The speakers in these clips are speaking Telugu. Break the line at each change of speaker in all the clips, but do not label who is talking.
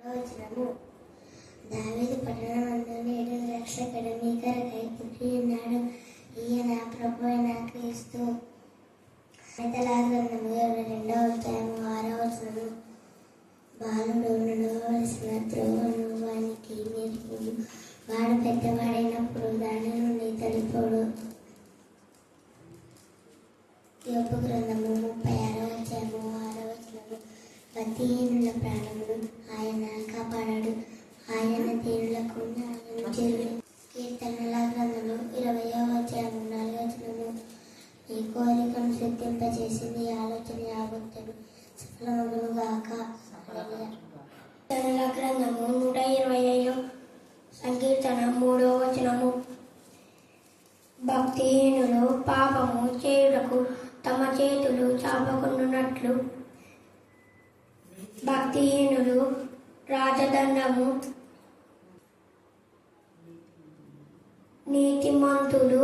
వచనము. దావీదు పట్టణమందు నేడు రక్షకుడు మీ కొరకై పుట్టి ఉన్నాడు, ఈయన ప్రభువైన క్రీస్తు. సామెతల గ్రంథము 22వ అధ్యాయము 6వ వచనము. బాలుడు నడవలసిన త్రోవను వానికి నేర్పుడు, వాడు పెద్దవాడైనప్పుడు దాని నుండి తడిపోడు. యోబు గ్రంథము 36వ అధ్యాయము 6వ వచనము. భక్తిహీనుల ప్రాణమును ఆయన కాపాడాడు, ఆయన దీనులకు న్యాయం చేయు. కీర్తనల గ్రంథము 20వ అధ్యాయము 4వ వచనము. నీ కోరికను సిద్ధింపచేసి నీ ఆలోచన యావత్తు సఫలమగును గాక. కీర్తనల గ్రంథము 125వ సంకీర్తన 3వ వచనము. భక్తిహీనులు పాపము చేయుటకు తమ చేతులు చాపకుండునట్లు భక్తిహీనులు రాజదండము, నీతిమంతులు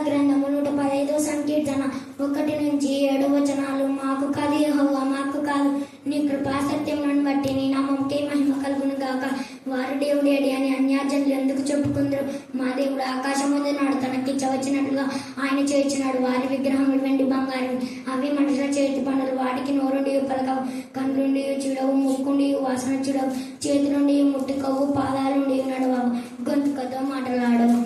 గ్రంథము 115వ సంకీర్తన 1 నుంచి 7 వచనాలు. మాకు కాదు యెహోవా, మాకు కాదు, నీ కృపా సత్యములను బట్టి నీ నామముకే మహిమ కలుగును గాక. వారు దేవుడేడి అని అన్యజనులు ఎందుకు చెప్పుకుందరు? మా దేవుడు ఆకాశం పొందినాడు, తనకిచ్చవచ్చినట్లుగా ఆయన చేయించినాడు. వారి విగ్రహములు వెండి బంగారం, అవి మనుషుల చేతి పనులు. వాటికి నోరుండి పలకవు, కన్నుండి చూడవు, ముక్కుండి వాసన చూడవు, చేతి నుండి ముట్టుకోవు, పాదాలుండి నడవవు, గొంతుకతో మాట్లాడవు.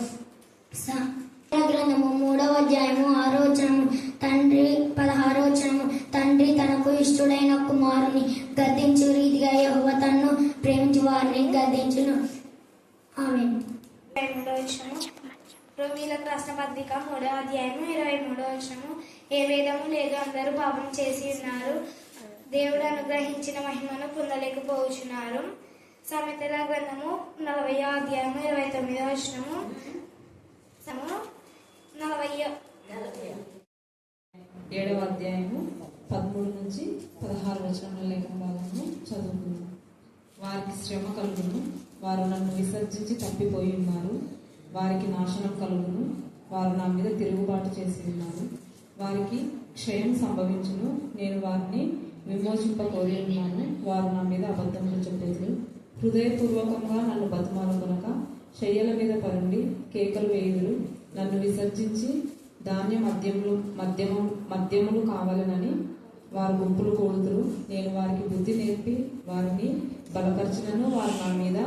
గ్రంథము 3వ అధ్యాయము 6వ వచనము. 16వ వచనము. తండ్రి తనకు ఇష్టడైన కుమారుని గద్దించు రీతిగా యెహోవా తన్ను ప్రేమించు వారిని గద్దించును. ఆమేన్.
రోమీయులకు రాసిన పత్రిక 3వ అధ్యాయము 23వ వచనము. ఏ భేదము లేదు, అందరూ పాపం చేసి ఉన్నారు, దేవుడు అనుగ్రహించిన మహిమను పొందలేకపోతున్నారు. సామెతల గ్రంథము 40వ అధ్యాయము 29వ వచనము.
7వ అధ్యాయము 13 నుంచి 16 వచనముల లేఖన భాగము చదువుకుందాం. వారికి శ్రమ కలుగును, వారు నన్ను విసర్జించి తప్పిపోయి ఉన్నారు. వారికి నాశనం కలుగును, వారు నా మీద తిరుగుబాటు చేసి ఉన్నారు. వారికి క్షయం సంభవించును, నేను వారిని విమోచింపకోరి ఉన్నాను. వారు నా మీద అబద్ధములు చెప్పేది. హృదయపూర్వకంగా నన్ను బతిమాలు కనుక శయ్యల మీద పరుండి కేకలు వేయుదురు. నన్ను విసర్జించి ధాన్య మద్యములు కావాలనని వారు గుంపులు కూడుతురు. నేను వారికి బుద్ధి నేర్పి వారిని బలపరచినను వారు నా మీద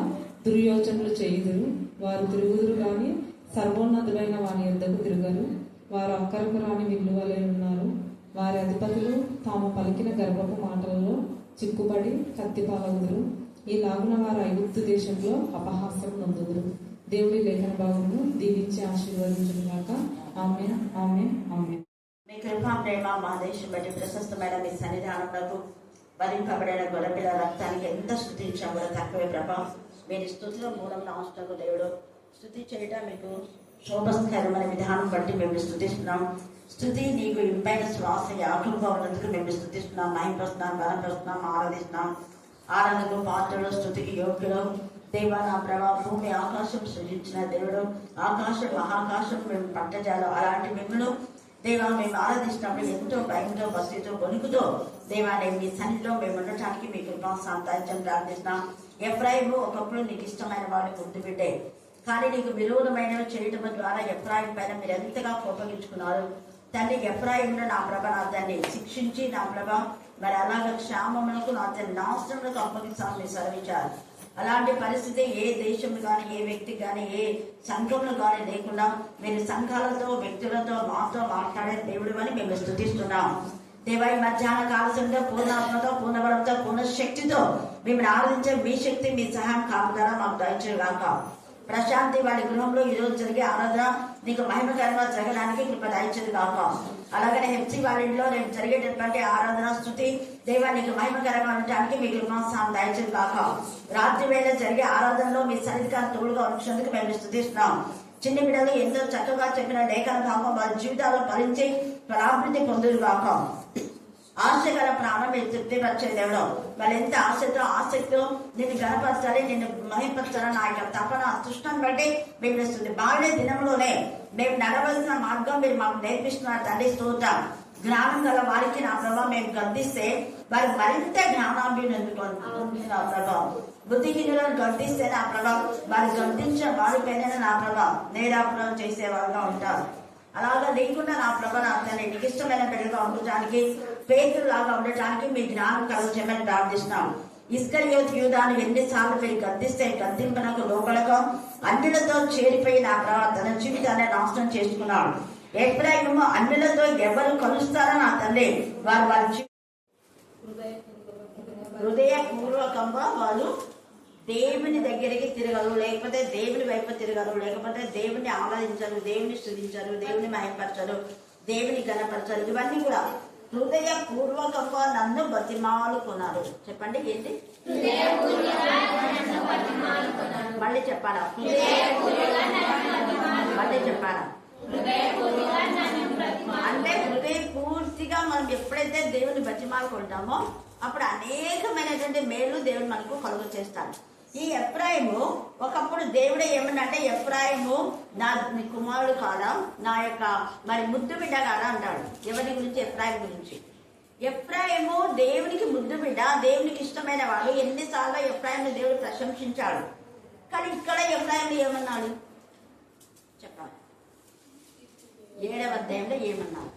దుర్యోచనలు చేయుదురు. వారు తిరుగుదురు గాని సర్వోన్నతుడైన వాని యొద్దకు తిరగరు. వారు అక్కరకు రాని విల్లువలే ఉన్నారు. వారి అధిపతులు తాము పలికిన గర్భపు మాటలలో చిక్కుపడి కత్తిపాలగుదురు. ఈ లాగున వారు ఐగుప్తు దేశంలో అపహాస్యం నొందుదురు. దేవుడి లేఖన భాగమును దీవించి ఆశీర్వదించుగాక. ఆమేన్, ఆమేన్, ఆమేన్.
మీ కృపా ప్రేమ మా దేశం బట్టి ప్రశస్తమైన మీ సన్నిధానంలో వరింపబడిన గొర్రెపిల్ల రక్తానికి ఎంత స్తుతించా కూడా తక్కువే ప్రభా. మీరు స్తుతిలో మూలం నామమునకు దేవుడు స్తుతి చేయడం మీకు శోభస్కరమైన విధానం బట్టి మేము స్తుతిస్తున్నాం. స్తుతి నీకు ఇంపైన శ్వాస యాకులుగా ఉన్నందుకు మేము స్తుతిస్తున్నాం, మహింపరుస్తున్నాం, బలపరుస్తున్నాం, ఆరాధిస్తున్నాం. ఆరాధనకు పాత్రలు, స్తుతికి యోగ్యులు దేవా. నా ప్రభా, భూమి ఆకాశం సృజించిన దేవుడు, ఆకాశం మహాకాశం మేము పట్టజాలు. అలాంటి మిమ్మల్ని దేవా మేము ఆరాధిస్తున్నప్పుడు ఎంతో భయంతో భక్తితో వణుకుతో దేవా నేను మీ సన్నిధిలో మేము ఉండటానికి మీ కృపా సాంతాజ్యం ప్రార్థిస్తున్నాం. ఎఫ్రాయిము ఒకప్పుడు నీకు ఇష్టమైన వాడిని గుర్తు బిడ్డే, కానీ నీకు విరోధమైనవి చేయటం ద్వారా ఎఫ్రాయిం పైన మీరు ఎంతగా కోపగించుకున్నారు తండ్రి. ఎఫ్రాయిమును నా ప్రభ నా దాన్ని శిక్షించి నా ప్రభ మరి అలాగ క్షామములకు నా దాన్ని నాశనములకు అప్పగించాలని మీరు సెలవించారు. అలాంటి పరిస్థితి ఏ దేశం కానీ, ఏ వ్యక్తి కానీ, ఏ సంఘంలో కానీ లేకుండా మీరు సంఘాలతో, వ్యక్తులతో, మాతో మాట్లాడే దేవుడు అని మేము స్తుతిస్తున్నాం. దేవా, ఈ మధ్యాహ్న కాలశంలో పూర్ణాత్మతో, పూర్ణబలంతో, పూర్ణ శక్తితో మిమ్మల్ని ఆరాధించే మీ శక్తి, మీ సహాయం కాపుదల మాకు దయచేయగాక. ప్రశాంతి వాడి గృహంలో ఈరోజు జరిగే ఆరాధన నీకు మహిమకరంగా జరగడానికి కృప దయచేది కాక. అలాగనే హెచ్సి వాళ్ళ ఇంట్లో రేపు జరిగేటటువంటి ఆరాధన స్తుతి దేవా నీకు మహిమకరంగా ఉండటానికి మీ కృపాసాన్ని దయచేది కాక. రాత్రి వేళ జరిగే ఆరాధనలో మీ సన్నిధికాన్ని తోడుగా ఉంచినందుకు మేము స్తుతిస్తున్నాం. చిన్న బిడ్డలు ఎంతో చక్కగా చెప్పిన లేఖన భాగం వారి జీవితాల్లో ఫలించి ఫలాభివృద్ధి పొందురు కాక. ఆశ గల ప్రాణం మీరు తృప్తిపరిచేది దేవుడు. వాళ్ళు ఎంత ఆశతో, ఆసక్తితో నిన్ను గణపరచాలి, నిన్ను మహిపరచాలని నా యొక్క తపన సృష్టం బట్టి మేము ఇస్తుంది. బాగా దినంలోనే మేము నడవలసిన మార్గం మీరు మాకు నేర్పిస్తున్నారు తండ్రి. స్తోత్రం. జ్ఞానం గల వారికి నా ప్రభా మేము గర్దిస్తే వారు మరింత జ్ఞానాభివృద్ధి నా ప్రభా. బుద్ధిహీనులను గర్దిస్తే నా ప్రభా వారు గర్దించే వారిపైన నా ప్రభా నేరాపురం చేసేవారుగా ఉంటారు. అలాగా లేకుండా నా ప్రభా నా తండ్రి నీకు ఇష్టమైన బిడ్డగా ఉండటానికి, పేతురులాగా ఉండటానికి మీ జ్ఞానం కలగజేయమని ప్రార్థిస్తున్నాం. ఇస్కరియోతు యూదాను ఎన్నిసార్లు మీరు గద్దిస్తే గద్దింపనకు లోపలగా అన్యులతో చేరిపోయి నా ప్రభా తన జీవితాన్ని నాశనం చేసుకున్నాడు. ఎప్పుడైనా అన్యులతో ఎవరు కలుస్తారో నా తల్లి వారు వారి హృదయపూర్వకంగా వాళ్ళు దేవుని దగ్గరికి తిరగరు, లేకపోతే దేవుని వైపు తిరగరు, లేకపోతే దేవుని ఆరాధించరు, దేవుని స్తుతించరు, దేవుని మహిమపరచరు, దేవుని గణపరచరు. ఇవన్నీ కూడా హృదయపూర్వకంగా నన్ను బతిమాలుకున్నారు. చెప్పండి ఏంటి? మళ్ళీ చెప్పారా? మళ్ళీ చెప్పారా? అంటే హృదయ పూర్తిగా మనం ఎప్పుడైతే దేవుని బతిమాలుకుంటామో అప్పుడు అనేకమైనటువంటి మేలు దేవుడు మనకు కలుగు చేస్తాడు. ఈ ఎఫ్రాయిము ఒకప్పుడు దేవుడే ఏమన్నంటే ఎఫ్రాయిము నా కుమారుడు కాదా, నా యొక్క మరి ముద్దు బిడ్డ కాదా అంటాడు. ఎవరి గురించి? ఎఫ్రాయిం గురించి. ఎఫ్రాయిము దేవునికి ముద్దు బిడ్డ, దేవునికి ఇష్టమైన వాడు. ఎన్నిసార్లు ఎఫ్రాయిం దేవుడు ప్రశంసించాడు. కానీ ఇక్కడ ఎఫ్రాయిం ఏమన్నాడు చెప్పాలి? 7వ అధ్యాయంలో ఏమన్నాడు?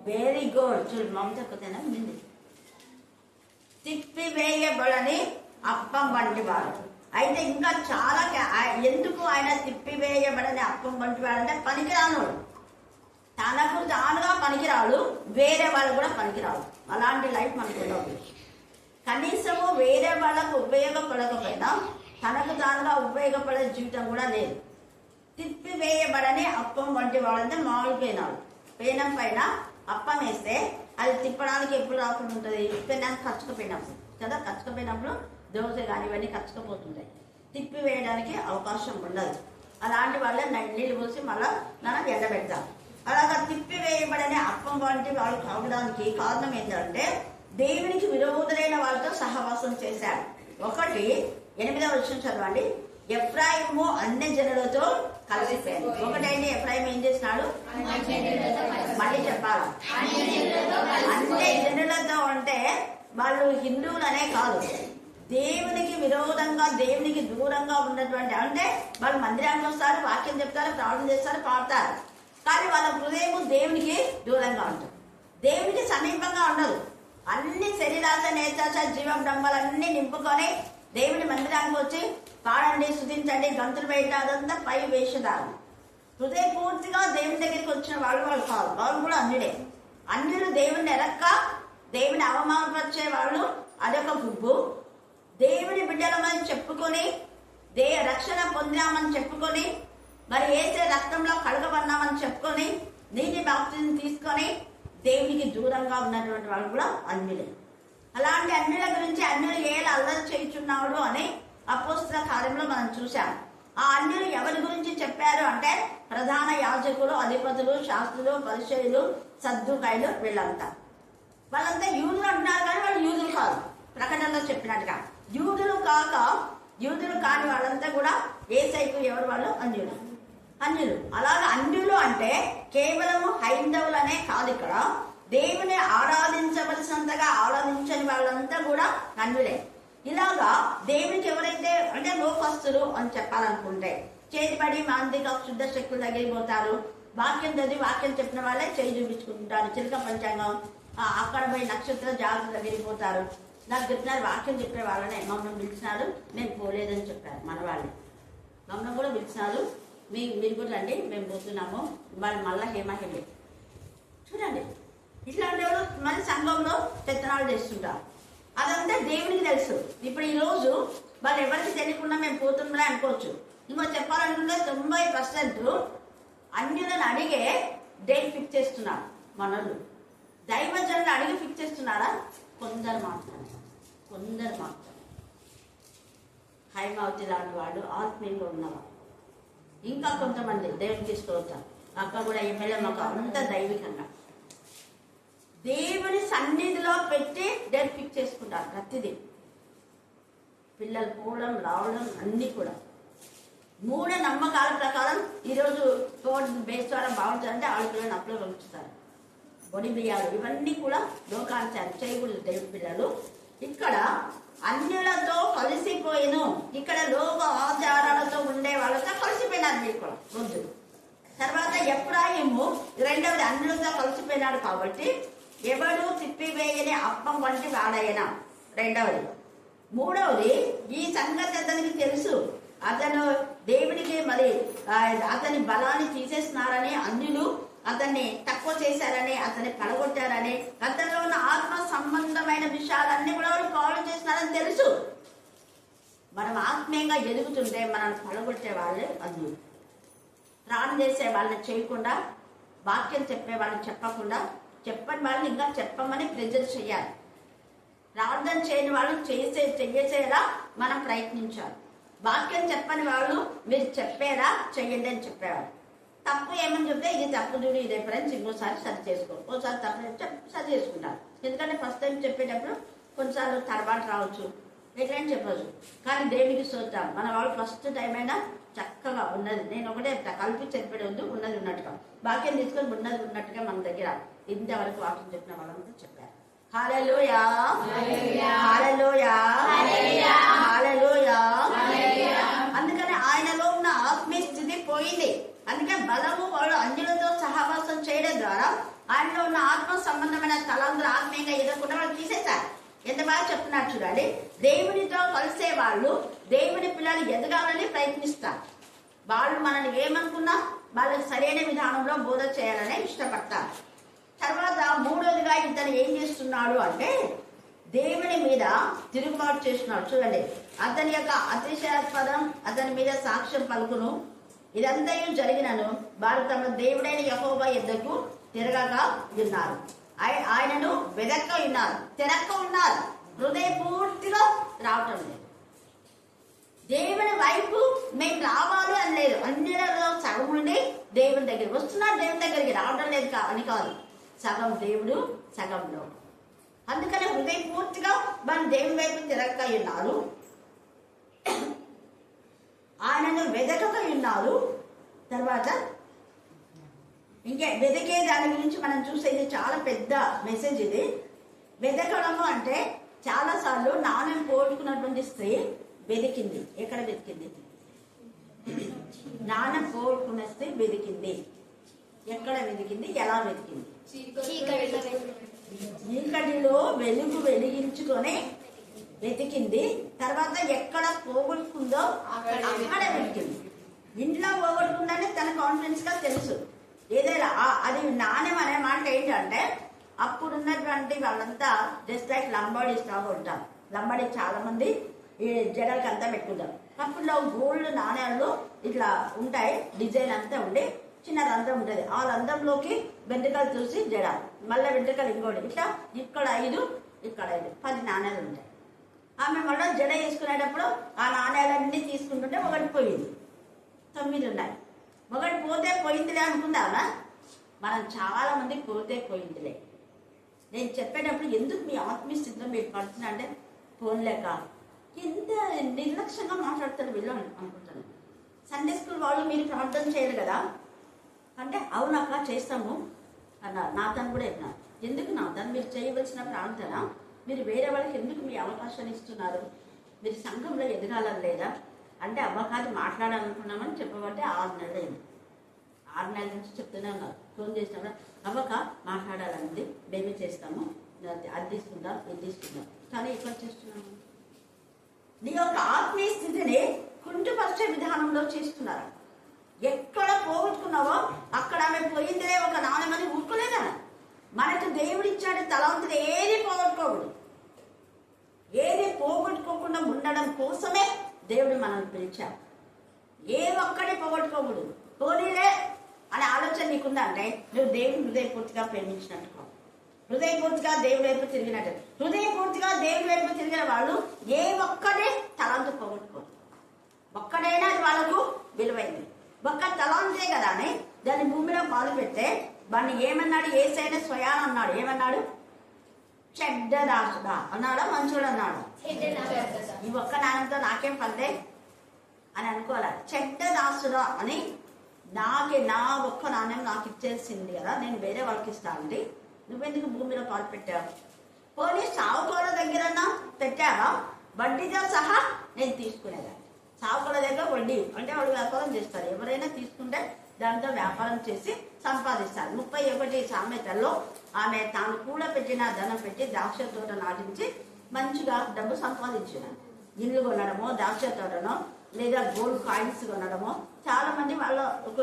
Very good. చూడు మమత కొద్దిగా మింది. తిప్పివేయబడని అప్పం వంటి వాడు. అయితే ఇంకా చాలా ఎందుకు ఆయన తిప్పివేయబడని అప్పం వంటి వాడు అంటే పనికిరానుడు. తనకు తానుగా పనికిరాడు, వేరే వాళ్ళు కూడా పనికిరాడు. అలాంటి లైఫ్ మనకు ఉండదు. కనీసము వేరే వాళ్ళకు ఉపయోగపడకపోయినా తనకు తానుగా ఉపయోగపడే జీవితం కూడా లేదు. తిప్పివేయబడని అప్పం వంటి వాడంటే మామూలు పేనాడు. పేనం పైన అప్పం వేస్తే అది తిప్పడానికి ఎప్పుడు రాకుండా ఉంటుంది? పెనాన్ని కచ్చుకపోయినప్పుడు కదా. కచ్చుకపోయినప్పుడు దోశ కానీ ఇవన్నీ కచ్చుకపోతుంటాయి. తిప్పి వేయడానికి అవకాశం ఉండదు. అలాంటి వాళ్ళ నీళ్ళు పోసి మళ్ళా మనం ఎండబెడతాం. అలాగా తిప్పి వేయబడనే అప్పం వంటి వాళ్ళు కావడానికి కారణం ఏంటంటే దేవునికి విరోధులైన వాళ్ళతో సహవాసం చేశాడు. 1:8 వచనం చదవండి. ఎఫ్రాయిము అన్ని జనులతో కలిసిపోయాడు. ఒకటైంది ఎఫ్రాయిం ఏం చేసినాడు? మళ్ళీ చెప్పాలా? అన్ని జనులతో అంటే వాళ్ళు హిందువులనే కాదు, దేవునికి విరోధంగా దేవునికి దూరంగా ఉన్నటువంటి, అంటే వాళ్ళు మందిరానికి వస్తారు, వాక్యం చెప్తారు, ప్రార్థన చేస్తారు, పాడతారు, కానీ వాళ్ళ హృదయం దేవునికి దూరంగా ఉంటుంది, దేవునికి సమీపంగా ఉండదు. అన్ని శరీరాశ నేతాశ జీవ బ్రహ్మలన్నీ నింపుకొని దేవుని మందిరానికి వచ్చి పాడండి, స్తుతించండి, గంతులు వేయండి, అదంతా పై వేషధారణ. హృదయపూర్తిగా దేవుని దగ్గరికి వచ్చిన వాళ్ళు కాదు, వాళ్ళు కూడా అన్యుడే. అన్యులు దేవుని ఎరక్క దేవుని అవమానపరిచే వాళ్ళు అదొక గుబ్బు. దేవుని బిడ్డలమని చెప్పుకొని రక్షణ పొందామని చెప్పుకొని మరి ఏసే రక్తంలో కడగబడినామని చెప్పుకొని నీటి బాప్తిని తీసుకొని దేవునికి దూరంగా ఉన్నటువంటి వాళ్ళు కూడా అన్యులే. అలాంటి అన్యుల గురించి అన్యులు ఏలా అల్లరి చేయుచున్నాడు అని అపోస్తల కార్యంలో మనం చూసాం. ఆ అన్యులు ఎవరి గురించి చెప్పారు అంటే ప్రధాన యాజకులు, అధిపతులు, శాస్త్రులు, పరిచయులు, సద్దుకాయలు, వీళ్ళంతా. వాళ్ళంతా యూదులు అంటున్నారు కానీ వాళ్ళు యూదులు కాదు. ప్రకటనలో చెప్పినట్టుగా యూదులు కాని వాళ్ళంతా కూడా యేసయ్యకు ఎవరు? వాళ్ళు అన్యులు. అలాగా అన్యులు అంటే కేవలము హైందవులనే కాదు, ఇక్కడ దేవుని ఆరాధించవలసినంతగా ఆరాధించని వాళ్ళంతా కూడా అన్యులే. ఇలాగా దేవునికి ఎవరైతే అంటే లోకస్తులు అని చెప్పాలనుకుంటే చేతిపడి మాంత్రిక శుద్ధ శక్తులు తగిలిపోతారు. వాక్యం చదివి వాక్యం చెప్పిన వాళ్ళే చేయి చూపించుకుంటారు. చిలక పంచాంగం అక్కడ పోయి నక్షత్ర జాగ్రత్త తగిలిపోతారు. నాకు చెప్పినారు, వాక్యం చెప్పే వాళ్ళనే మమ్మల్ని పిలిచినారు, మేము పోలేదని చెప్పారు. మన వాళ్ళే మమ్మల్ని కూడా పిలిచినారు, మీరు కూడా రండి, మేము పోతున్నాము. వాళ్ళు మళ్ళా హేమహేమే చూడండి. ఇట్లాంటి వాళ్ళు మళ్ళీ సంఘంలో పెత్తనాలు చేస్తుంటారు. అదంతా దేవునికి తెలుసు. ఇప్పుడు ఈ రోజు వాళ్ళు ఎవరికి తెలియకుండా మేము పోతుండే అనుకోవచ్చు. ఇంకో చెప్పాలనుకుంటే 90% అన్యులను అడిగే డేట్ ఫిక్స్ చేస్తున్నారు మనలు. దైవజనులు అడిగి ఫిక్స్ చేస్తున్నారా? కొందరు మాత్రమే. హైమావతి లాంటి వాళ్ళు ఆత్మీయంగా ఉన్నవాళ్ళు, ఇంకా కొంతమంది దేవునికి తీసుకొస్తారు. అక్క కూడా ఎమ్మెల్యే మాకు అంత దైవికంగా దేవుని సన్నిధిలో పెట్టి డేట్ ఫిక్స్ చేసుకుంటారు. ప్రతిదీ పిల్లలు పోవడం రావడం అన్నీ కూడా మూఢ నమ్మకాల ప్రకారం ఈరోజు బేస్ ద్వారా బాగుంటుందంటే ఆడపిల్లని అప్పులో పంపిస్తారు. బొడి బియ్యాలు ఇవన్నీ కూడా లోకాచారం చేయకూడదు దేవుడి పిల్లలు. ఇక్కడ అన్యులతో కలిసిపోయిను, ఇక్కడ లోక ఆచారాలతో ఉండే వాళ్ళతో కలిసిపోయినారు మీరు కూడా వద్దు. తర్వాత ఎఫ్రాయిము రెండవది అన్యులతో కలిసిపోయినాడు కాబట్టి ఎవడు తిప్పివేయని అప్పం వంటి వాడైన రెండవది. మూడవది ఈ సంగతి అతనికి తెలుసు, అతను దేవుడికి మరి అతని బలాన్ని తీసేస్తున్నారని, అన్యులు అతన్ని తక్కువ చేశారని, అతన్ని పడగొట్టారని, అతనిలో ఉన్న ఆత్మ సంబంధమైన విషయాలన్నీ కూడా వాళ్ళు పాడు చేస్తున్నారని తెలుసు. మనం ఆత్మీయంగా ఎదుగుతుంటే మనల్ని పడగొట్టే వాళ్ళే అన్యులు. ప్రాణం చేసే వాళ్ళని చేయకుండా, వాక్యం చెప్పే వాళ్ళని చెప్పకుండా, చెప్పని వాళ్ళని ఇంకా చెప్పమని ప్రెజర్ చేయాలి. ప్రార్థన చేయని వాళ్ళు చేసేలా మనం ప్రయత్నించాలి. వాక్యం చెప్పని వాళ్ళు మీరు చెప్పేలా చెయ్యండి అని చెప్పేవాళ్ళు. తప్పు ఏమని చెప్తే ఇది తప్పు చూడు, ఇదే ఫ్రెండ్స్ ఇంకోసారి సరి చేసుకో, ఓసారి తప్పు సరి చేసుకుంటారు. ఎందుకంటే ఫస్ట్ టైం చెప్పేటప్పుడు కొన్నిసార్లు తడబాటు రావచ్చు, ఎట్లయినా చెప్పవచ్చు. కానీ దేవునికి స్తోత్రం, మన వాళ్ళు ఫస్ట్ టైం అయినా చక్కగా ఉన్నది, నేను ఒకటే కలిపి చెప్పేది వద్దు, ఉన్నది ఉన్నట్టుగా వాక్యం తీసుకొని ఉన్నది ఉన్నట్టుగా మన దగ్గర ఇంతవరకు వాక్యం చెప్పిన వాళ్ళంతా చెప్పారు. హల్లెలూయా, హల్లెలూయా, హల్లెలూయా. అందుకని ఆయనలో ఉన్న ఆత్మీయ స్థితి పోయింది. అందుకే బలము వాళ్ళు అన్యులతో సహవాసం చేయడం ద్వారా ఆయనలో ఉన్న ఆత్మ సంబంధమైన తలందరూ ఆత్మీయంగా ఎదగకుండా వాళ్ళు తీసేశారు. ఎంత బాగా చెప్తున్నారు చూడండి. దేవునితో కలిసే వాళ్ళు దేవుని పిల్లలు ఎదగాలని ప్రయత్నిస్తారు. వాళ్ళు మనల్ని ఏమనుకున్నా వాళ్ళకి సరైన విధానంలో బోధ చేయాలని ఇష్టపడతారు. తర్వాత మూడోదిగా ఇతను ఏం చేస్తున్నాడు అంటే దేవుని మీద తిరుగుబాటు చేస్తున్నాడు. చూడండి, అతని యొక్క అతిశయాస్పదం అతని మీద సాక్ష్యం పలుకును. ఇదంతా జరిగినను వారు తమ దేవుడైన యెహోవా యొద్దకు తిరగక ఉన్నారు, ఆయనను వెదక్క ఉన్నారు, తిరక్క ఉన్నారు, హృదయపూర్తిగా రావటం లేదు. దేవుని వైపు మేము రావాలి అని లేదు, అన్నిలో సగం ఉండి దేవుని దగ్గరికి వస్తున్నారు, దేవుని దగ్గరికి రావడం లేదు అని కాదు, సగం దేవుడు సగంలో. అందుకని హృదయపూర్తిగా మన దేవుని వైపు తిరగక ఉన్నారు, ఆయనను వెదకక ఉన్నారు. తర్వాత ఇంకా వెదకే దాని గురించి మనం చూసేది చాలా పెద్ద మెసేజ్ ఇది. వెదకడము అంటే చాలాసార్లు నాణ్యం పోగొట్టుకున్నటువంటి స్త్రీ వెతికింది. ఎక్కడ వెతికింది? నాణ్యం పోగొట్టుకున్న స్త్రీ వెతికింది. ఎక్కడ వెతికింది? ఎలా వెతికింది? చీకటిలో వెలుగు వెలిగించుకొని వెతికింది. తర్వాత ఎక్కడ పోగొట్టుకుందో అక్కడ వెతికింది. ఇంట్లో పోగొట్టుకుందని తన కాన్ఫిడెన్స్ గా తెలుసు. ఏదైనా అది నాణ్యం అనే మాట ఏంటంటే అప్పుడున్నటువంటి వాళ్ళంతా జస్ట్ లైక్ లంబాడీస్ లాగా ఉంటారు. లంబాడీ చాలా మంది ఈ జడలకి అంతా పెట్టుకుంటారు. అప్పుడులో గోల్డ్ నాణ్యాలు ఇట్లా ఉంటాయి, డిజైన్ అంతా ఉండి చిన్న రంధ్రం ఉంటుంది. ఆ రంధ్రంలోకి వెంట్రుకలు చూసి జడ, మళ్ళీ వెంట్రుకలు ఇంకోటి, ఇట్లా ఇక్కడ 5 ఇక్కడ 5 10 నాణ్యాలు ఉంటాయి. ఆమె మళ్ళీ జడ వేసుకునేటప్పుడు ఆ నాణ్యాలన్నీ తీసుకుంటుంటే ఒకటి పోయింది, 9 ఉన్నాయి. ఒకటి పోతే పోయిందిలే అనుకుందామా? మనం చాలా మంది పోతే పోయిందిలే. నేను చెప్పేటప్పుడు ఎందుకు మీ ఆత్మీయ స్థితిలో మీరు పడుతున్నా అంటే ఫోన్లేక ఎంత నిర్లక్ష్యంగా మాట్లాడతారు వీళ్ళు అనుకుంటాను. సండే స్కూల్ వాళ్ళు మీరు ప్రార్థన చేయరు కదా అంటే అవునక్క చేస్తాము అన్నారు. నాతను కూడా చెప్పిన, ఎందుకు నాతను మీరు చేయవలసిన ప్రార్థన మీరు వేరే వాళ్ళకి ఎందుకు మీ అవకాశాన్ని ఇస్తున్నారు? మీరు సంఘంలో ఎదగాలని లేదా అంటే అవ్వకాది మాట్లాడాలనుకున్నామని చెప్పబట్టి 6 నెలలు అయింది. 6 నెలల నుంచి చెప్తూనే ఉన్నారు. ఫోన్ చేసినప్పుడు అవ్వక మాట్లాడాలండి, మేమే చేస్తాము, అది తీసుకుంటాం ఇది తీసుకుంటాం. కానీ ఎక్కడ చేస్తున్నాము? నీ యొక్క ఆత్మీయ స్థితిని కుంటుపరిచే విధానంలో చేస్తున్నారు. ఎక్కడ పోగొట్టుకున్నావో అక్కడ ఆమె పోయిందిలే ఒక నాణ్యమని ఊరుకోలేదా? మనకు దేవుడు ఇచ్చాడు తలవంతులు, ఏది పోగొట్టుకోకూడదు. ఏది పోగొట్టుకోకుండా ఉండడం కోసమే దేవుడు మనల్ని పిలిచాడు. ఏ ఒక్కడే పోగొట్టుకోకూడదు. పోనీలే అనే ఆలోచన నీకుందంటే నువ్వు దేవుని హృదయపూర్తిగా ప్రేమించినట్టు, హృదయపూర్తిగా దేవుడి వైపు తిరిగినట్టు. హృదయపూర్తిగా దేవుడి వైపు తిరిగిన వాళ్ళు ఏ ఒక్కడే తలంతు పోగొట్టుకోరు. ఒక్కడైనా అది వాళ్ళకు విలువైంది. ఒక్క తలాంతే కదా అని దాన్ని భూమిలో పాలు పెడితే వాడిని ఏమన్నాడు? యేసయ్య స్వయాన అన్నాడు. ఏమన్నాడు? చెడ్డ దాసుడా అన్నాడా? మంచోడు అన్నాడు? ఈ ఒక్క నాణ్యంతో నాకేం పనిలే అని అనుకోవాలి. చెడ్డ దాసుడా అని నా ఒక్క నాణ్యం నాకు ఇచ్చేసింది కదా, నేను వేరే వాళ్ళకి ఇస్తా అండి నువ్వెందుకు భూమిలో పాలు పెట్టావు? పోనీ సావుకోళ్ళ దగ్గరన్నా పెట్టావా? వడ్డీతో సహా నేను తీసుకునేదాన్ని. సావుకోళ్ళ దగ్గర వడ్డీ అంటే వాళ్ళు వ్యాపారం చేస్తారు. ఎవరైనా తీసుకుంటే దాంతో వ్యాపారం చేసి సంపాదిస్తారు. 31 సామెతల్లో ఆమె తాను కూడా పెట్టిన ధనం పెట్టి ద్రాక్ష తోట నాటించి మంచిగా డబ్బు సంపాదించిన. ఇల్లు కొనడమో, ద్రాక్ష తోటనో, లేదా గోల్డ్ కాయిన్స్ కొనడమో, చాలా మంది వాళ్ళ ఒక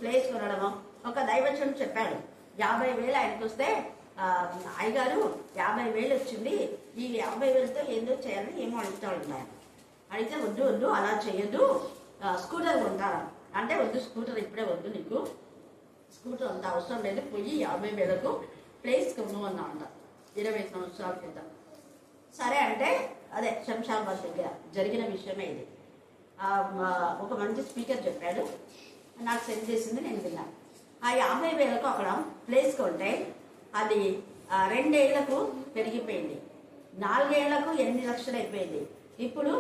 ప్లేస్ కొనడమో. ఒక దైవచనుడు చెప్పాడు, 50,000 ఆయనకు వస్తే అయ్యగారు 50,000 వచ్చింది, ఈ 50,000తో ఏందో చేయాలని ఏమో అడుగుతాడు. అడిగితే వద్దు అలా చేయొద్దు, స్కూటర్ కొంటారా అంటే వద్దు, స్కూటర్ ఇప్పుడే వద్దు, నీకు స్కూటర్ అంత అవసరం లేదు, పోయి 50,000కు ప్లేస్ కొను అన్నా అంట 20 సంవత్సరాల క్రితం. సరే అంటే అదే శంషాబాద్ దగ్గర జరిగిన విషయమే ఇది. ఒక మంచి స్పీకర్ చెప్పాడు, నాకు సెండ్ చేసింది, నేను విన్నాను. ఆ 50,000కు అక్కడ ప్లేస్ కొంటే అది 2 ఏళ్లకు పెరిగిపోయింది, 4 ఏళ్లకు 8 లక్షలు అయిపోయింది, ఇప్పుడు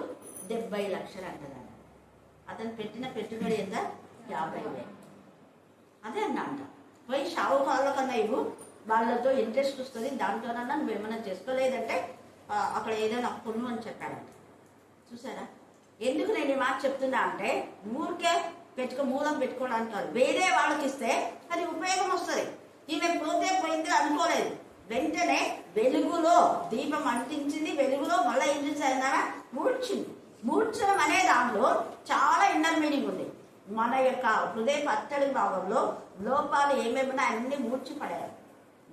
70 లక్షలు అంటారు. అతను పెట్టిన పెట్టుబడి ఎంత? 50,000. అదే అన్నా అంట, పోయి షావుకారుల కన్నా ఇవ్వు, వాళ్ళతో ఇంట్రెస్ట్ వస్తుంది, దాంట్లోనన్నా నువ్వు ఏమైనా చేసుకోలేదంటే అక్కడ ఏదైనా కొను అని చెప్పాడంట. చూసారా? ఎందుకు నేను ఈ మాట చెప్తున్నా అంటే, ఊరికే మూలం పెట్టుకోవడానికి కాదు, వేరే వాళ్ళకి ఇస్తే అది ఉపయోగం వస్తుంది. ఈమె పోతే పోయింది అనుకోలేదు, వెంటనే వెలుగులో దీపం అంటించింది, వెలుగులో మళ్ళీ ఏం చేశారా? మూడ్చింది. మూడ్చడం అనే దాంట్లో చాలా ఇన్నర్ మీనింగ్ ఉంది. మన యొక్క హృదయ అట్టడి భాగంలో లోపాలు ఏమేమిన్నా అన్ని మూడ్చి పడేయాలి.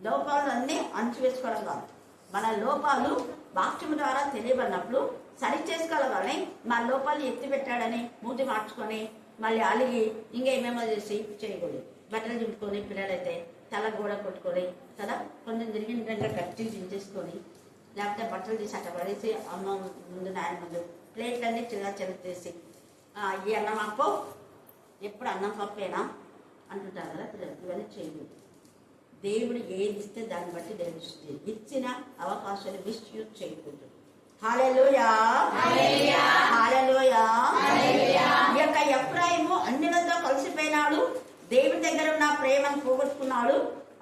లోపాలు అన్నీ అణచివేసుకోవడం కాదు, మన లోపాలు వాక్యం ద్వారా తెలియబడినప్పుడు సరి చేసుకోగలని మన లోపాలు ఎత్తి పెట్టాడని మూతి మార్చుకొని మళ్ళీ అలిగి ఇంకేమేమో చేసి చేయకూడదు. బట్టలు చింపుకొని, పిల్లలైతే తల గోడ కొట్టుకొని కదా, కొంచెం జరిగిన వెంటనే గట్టి దించేసుకొని, లేకపోతే బట్టలు తీసి అట్ట పడేసి అమ్మ ముందు నాయన ముందు ప్లేట్లన్నీ చెరుతేసి ఈ అన్నం అప్పో ఎప్పుడు అన్నం పప్పేనా అంటుంటారు కదా పిల్లలు. ఇవన్నీ చేయకూడదు. దేవుడు ఏది ఇస్తే దాన్ని బట్టి దేవుడు ఇచ్చిన అవకాశాలు మిస్యూజ్ చేయకూడదు. హల్లెలూయా, హల్లెలూయా. ఈ యొక్క ఎఫ్రాయిము అన్యులతో కలిసిపోయినాడు, దేవుడి దగ్గర ఉన్న ప్రేమను పోగొట్టుకున్నాడు,